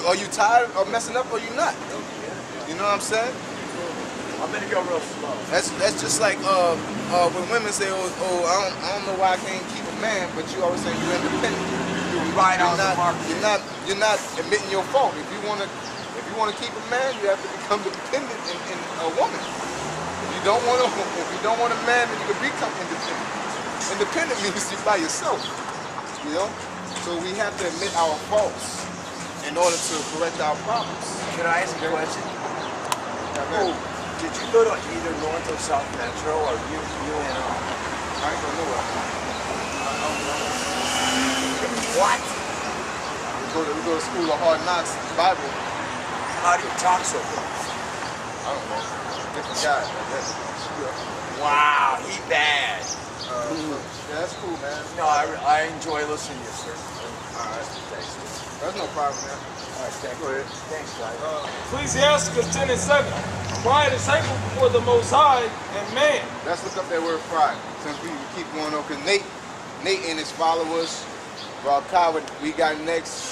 Are you tired of messing up or you not? You know what I'm saying? I'm gonna go real slow. That's just like when women say, I don't know why I can't keep a man, but you always saying you're independent. You're not admitting your fault. If you wanna keep a man, you have to become dependent in a woman. If you don't want a man, then you can become independent. Independent means you're by yourself. You know? So we have to admit our faults in order to correct our problems. Can I ask a question? Did you go to either North or South Metro or UNO? I ain't gonna know what. What? We go to school of hard knocks, Bible. How do you talk so good? I don't know. Different guy. Wow, he bad. Yeah, that's cool, man. No, I enjoy listening to you, sir. Alright. Thanks. That's no problem, man. Alright, thanks. Go ahead. Thanks, guys. Ecclesiasticus 10:7. Pride is hateful before the Most High and man. Let's look up that word pride. Since we keep going on, because Nate and his followers, Kyle, we got next,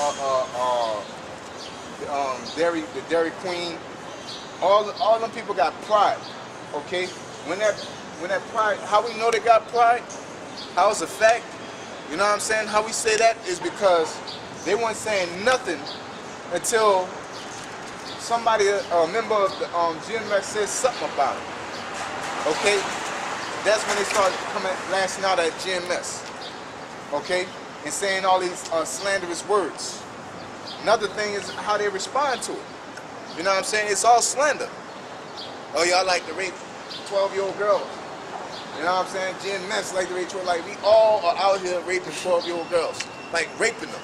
the Dairy Queen. All them people got pride. Okay? When that pride, how we know they got pride? How it's a fact? You know what I'm saying? How we say that is because they weren't saying nothing until somebody, a member of the GMS says something about it. Okay? That's when they started lashing out at GMS. Okay? And saying all these slanderous words. Another thing is how they respond to it. You know what I'm saying? It's all slander. Oh, y'all like to rape 12-year-old girls. You know what I'm saying? GMS like to rape 12, like we all are out here raping 12-year-old girls. Like raping them.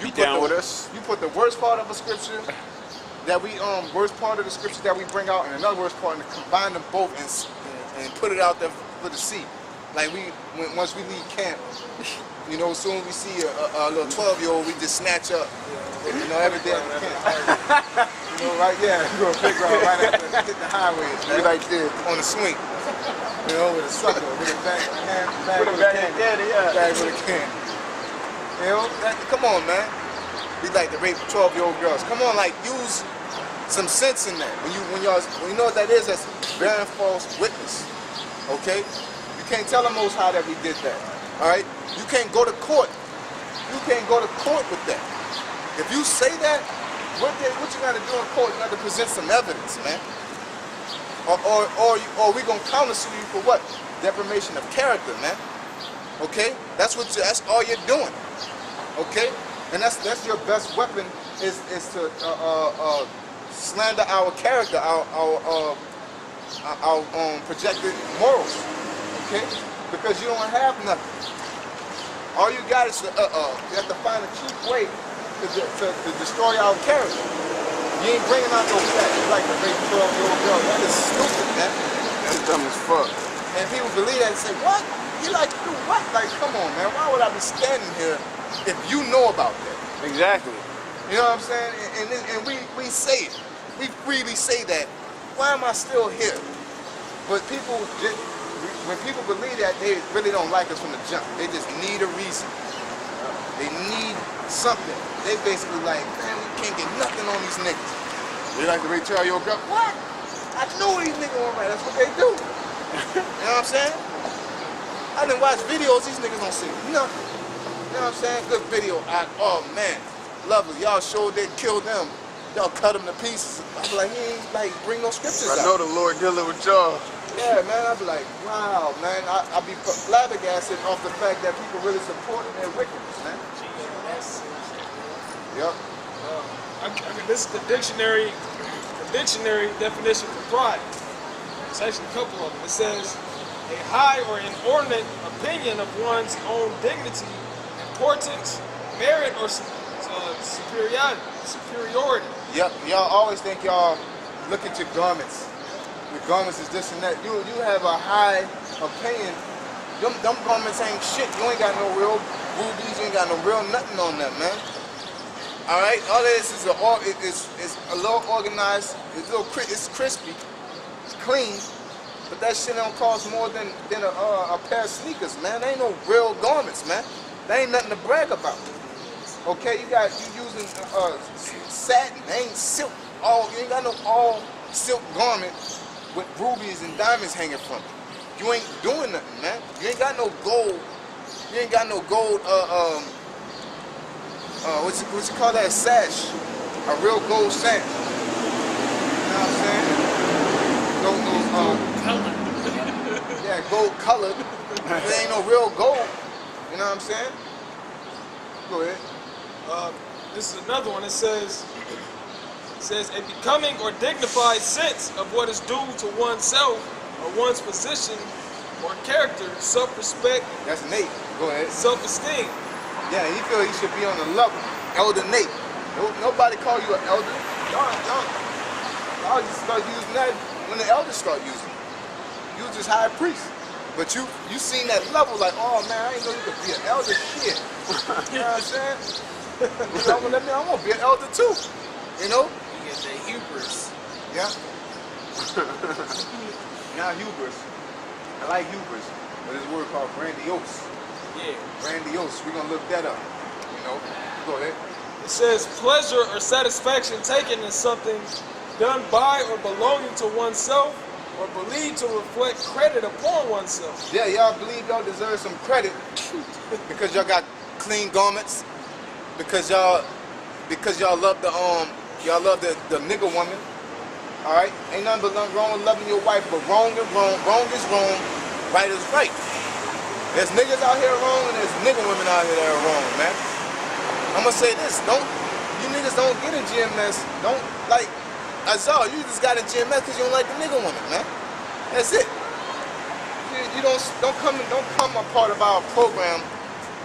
You down with us? You put the worst part of a scripture that we worst part of the scripture that we bring out and another worst part and combine them both and put it out there for the sea. Like once we leave camp, you know, as soon as we see a little 12-year-old, we just snatch up. You know, every day at the camp. You know, right? Yeah, you go to playground right after hit the highway. We like this on the swing. You know, with a sucker, with a bag with a can. Bag with a can. You know, come on, man. We like to rape 12-year-old girls. Come on, like use some sense in that. When you know what that is, that's bearing false witness. Okay? You can't tell the Most High that we did that. All right? You can't go to court. You can't go to court with that. If you say that, what you got to do in court? You got to present some evidence, man. Or we gonna countersue you for what? Defamation of character, man. Okay? That's all you're doing. Okay? And that's your best weapon is to slander our character, our projected morals. Okay? Because you don't have nothing. All you got is you have to find a cheap way to destroy our character. You ain't bringing out no facts. You like to rape 12-year-old girls. That is stupid, man. That's dumb as fuck. And people believe that and say, what? You like to do what? Like, come on, man. Why would I be standing here if you know about that? Exactly. You know what I'm saying? And we say it. We freely say that. Why am I still here? But when people believe that, they really don't like us from the jump. They just need a reason. They need something. They basically like, man, we can't get nothing on these niggas. They like to rape 12-year-old girl. What? I know these niggas want right. That's what they do. You know what I'm saying? I done watch videos, these niggas don't see nothing. You know what I'm saying? Good video. Oh man, lovely. Y'all showed they killed them. Y'all cut them to pieces. I be like, he ain't like bring no scriptures out. I know the Lord dealing with y'all. Yeah, man. I be like, wow, man. I be flabbergasted off the fact that people really supporting their wickedness, man. Yep. This is the dictionary definition for pride. It's actually a couple of them. It says a high or inordinate opinion of one's own dignity, importance, merit, or superiority. Yep. Y'all always think y'all look at your garments. Your garments is this and that. You have a high opinion. Them garments ain't shit. You ain't got no real boobies. You ain't got no real nothing on them, man. All right. All this is it's a little organized. It's crispy. It's clean. But that shit don't cost more than a pair of sneakers, man. They ain't no real garments, man. They ain't nothing to brag about. Okay, you using satin, ain't silk. You ain't got no all silk garment with rubies and diamonds hanging from it. You ain't doing nothing, man. You ain't got no gold. You ain't got no gold. What you call that sash? A real gold sash. You know what I'm saying? Yeah, gold colored. There ain't no real gold. You know what I'm saying? Go ahead. This is another one. It says a becoming or dignified sense of what is due to oneself or one's position or character, self-respect. That's Nate. Go ahead. Self-esteem. Yeah, he feel he should be on the level. Elder Nate. Nobody call you an elder. Y'all just start using that when the elders start using it. You just high priest. But you seen that level like, oh man, I ain't know you could be an elder. Shit. You know what I'm saying? I'm gonna be an elder too. You know? You get the hubris. Yeah. Not hubris. I like hubris, but there's a word called grandiose. Yeah. Grandiose. We're gonna look that up. You know? Go ahead. It says pleasure or satisfaction taken in something done by or belonging to oneself or believed to reflect credit upon oneself. Yeah, y'all believe y'all deserve some credit because y'all got clean garments, because y'all love the nigga woman. All right, ain't nothing but nothing wrong with loving your wife, but wrong is wrong, wrong is wrong, right is right. There's niggas out here wrong and there's nigga women out here that are wrong, man. I'm gonna say this: you niggas don't get a GMS. Don't like. Azar, you just got a GMS because you don't like the nigga woman, man. That's it. You don't come a part of our program.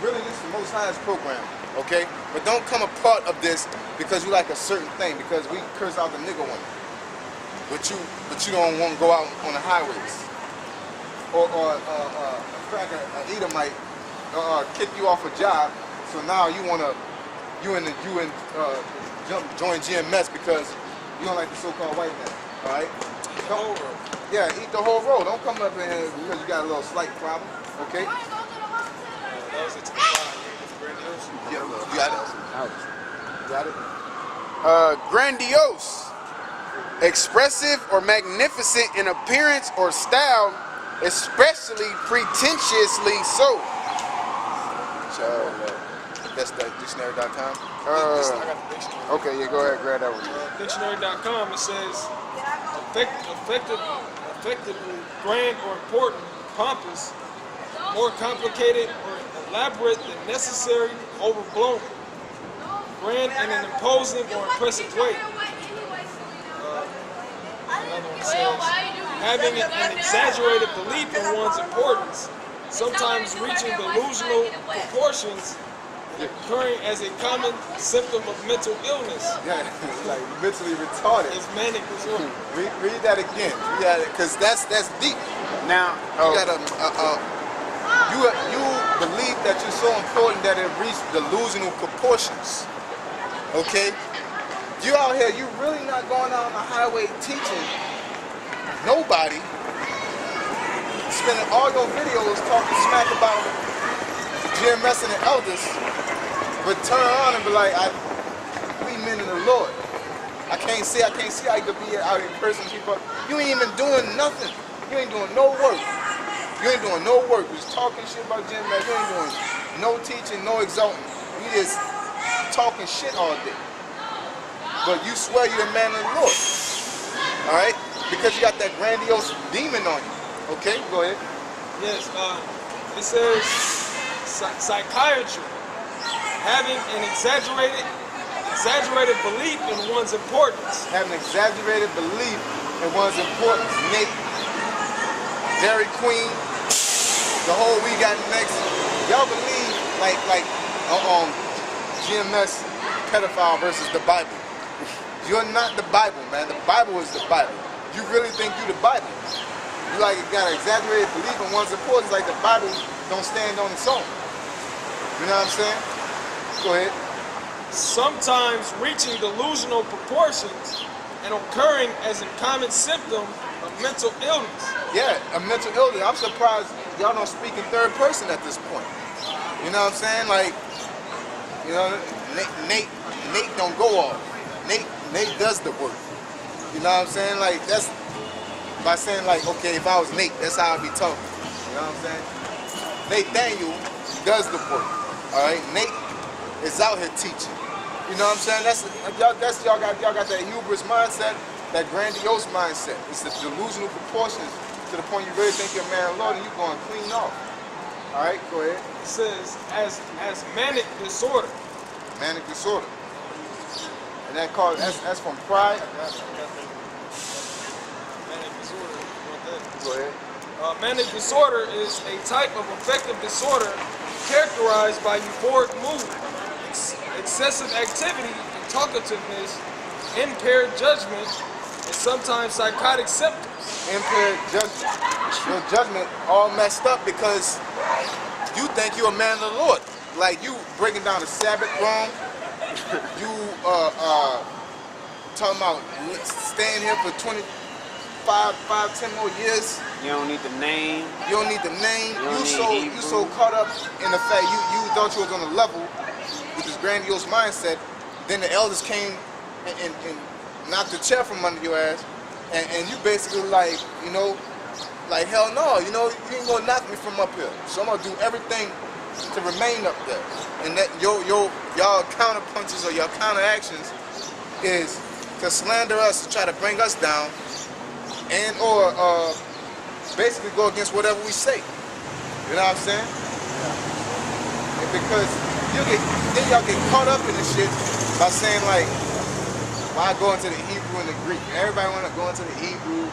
Really, this is the Most High's program, okay? But don't come a part of this because you like a certain thing, because we curse out the nigga woman. But you don't want to go out on the highways, or a cracker, an Edomite, kick you off a job. So now you wanna join GMS because you don't like the so-called white man, all right? Yeah, eat the whole roll. Don't come up in here because you got a little slight problem, okay? That was a 2 grandiose. Yeah, you got it. You got it. Grandiose. Expressive or magnificent in appearance or style, especially pretentiously so. That's the dictionary.com. I got the dictionary. Okay, yeah, go ahead, grab that one. Dictionary.com, it says effectively grand or important, pompous, more complicated or elaborate than necessary, overblown. Grand in an imposing or impressive way. Another one says having an exaggerated belief in one's importance, sometimes reaching delusional proportions, occurring as a common symptom of mental illness. Yeah, like mentally retarded. It's manic disorder. Read that again. Because that's deep. Now, you believe that you're so important that it reached delusional proportions. Okay? You out here, you really not going out on the highway teaching nobody, spending all your videos talking smack about the GMS and the elders, but turn around and be like, we men in the Lord. I can't see how you could be out here cursing people. You ain't even doing nothing. You ain't doing no work. You ain't doing no work. You just talking shit about GMS. You ain't doing no teaching, no exalting. You just talking shit all day. But you swear you're a man of the Lord. Alright? Because you got that grandiose demon on you. Okay, go ahead. Yes, it says psychiatry. Having an exaggerated belief in one's importance. Having exaggerated belief in one's importance. Nate, Dairy Queen, the whole we got next. Y'all believe like GMS pedophile versus the Bible. You're not the Bible, man. The Bible is the Bible. You really think you the Bible. You like got an exaggerated belief in one's importance, like the Bible don't stand on its own. You know what I'm saying? Go ahead. Sometimes reaching delusional proportions and occurring as a common symptom of mental illness. Yeah, a mental illness. I'm surprised y'all don't speak in third person at this point. You know what I'm saying? Like, you know, Nate don't go off. Nate does the work. You know what I'm saying? Like that's by saying like, okay, if I was Nate, that's how I'd be talking. You know what I'm saying? Nathaniel does the work. All right, Nate is out here teaching. You know what I'm saying? That's y'all got that hubris mindset, that grandiose mindset. It's the delusional proportions to the point you really think you're a man of Lord and you're going clean off. All right, go ahead. It says as manic disorder. Manic disorder. And that's from pride. Manic disorder. Go ahead. Manic disorder is a type of affective disorder characterized by euphoric mood, excessive activity and talkativeness, impaired judgment, and sometimes psychotic symptoms. Impaired judgment. Your judgment all messed up because you think you're a man of the Lord. Like you breaking down the Sabbath wrong. You talking about staying here for 10 more years. You don't need the name. You don't need the name. You so caught up in the fact you thought you was on a level with this grandiose mindset. Then the elders came and knocked the chair from under your ass, and you basically like, you know, like hell no, you know, you ain't gonna knock me from up here. So I'm gonna do everything to remain up there. And that y'all counter punches or your counter actions is to slander us, to try to bring us down, and or basically go against whatever we say. You know what I'm saying? And because then y'all get caught up in this shit by saying like, why go into the Hebrew and the Greek? Everybody wanna go into the Hebrew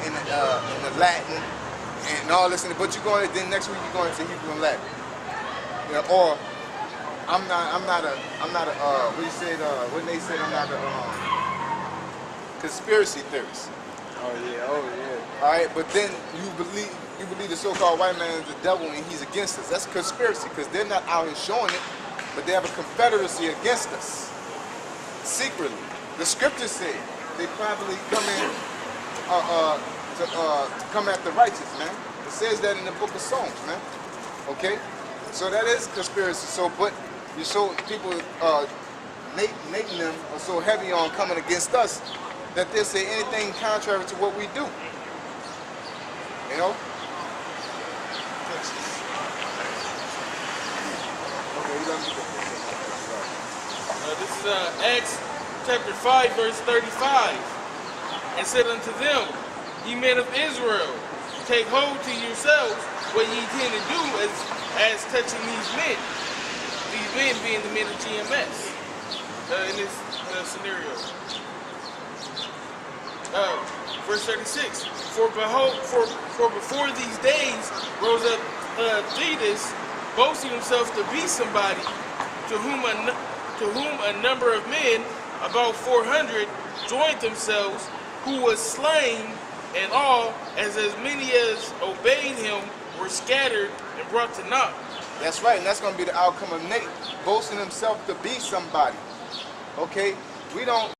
and the Latin and all this, but you going then next week you're going into Hebrew and Latin. You know, or I'm not a what you said, when they said I'm not a conspiracy theorist. Oh yeah. All right, but then you believe the so-called white man is the devil and he's against us. That's a conspiracy because they're not out here showing it, but they have a confederacy against us secretly. The scriptures say they probably come in to come after righteous, man. It says that in the book of Psalms, man. Okay, so that is conspiracy. So, but you so people, Nate and them are so heavy on coming against us that they'll say anything contrary to what we do. You know? This is Acts chapter 5, verse 35. And said unto them, ye men of Israel, take hold to yourselves what ye intend to do as touching these men. These men being the men of GMS in this scenario. Verse 36. For behold, for before these days rose up Theudas, boasting himself to be somebody, to whom a number of men, about 400, joined themselves, who was slain, and all, as many as obeyed him, were scattered and brought to naught. That's right, and that's going to be the outcome of Nate boasting himself to be somebody. Okay, we don't.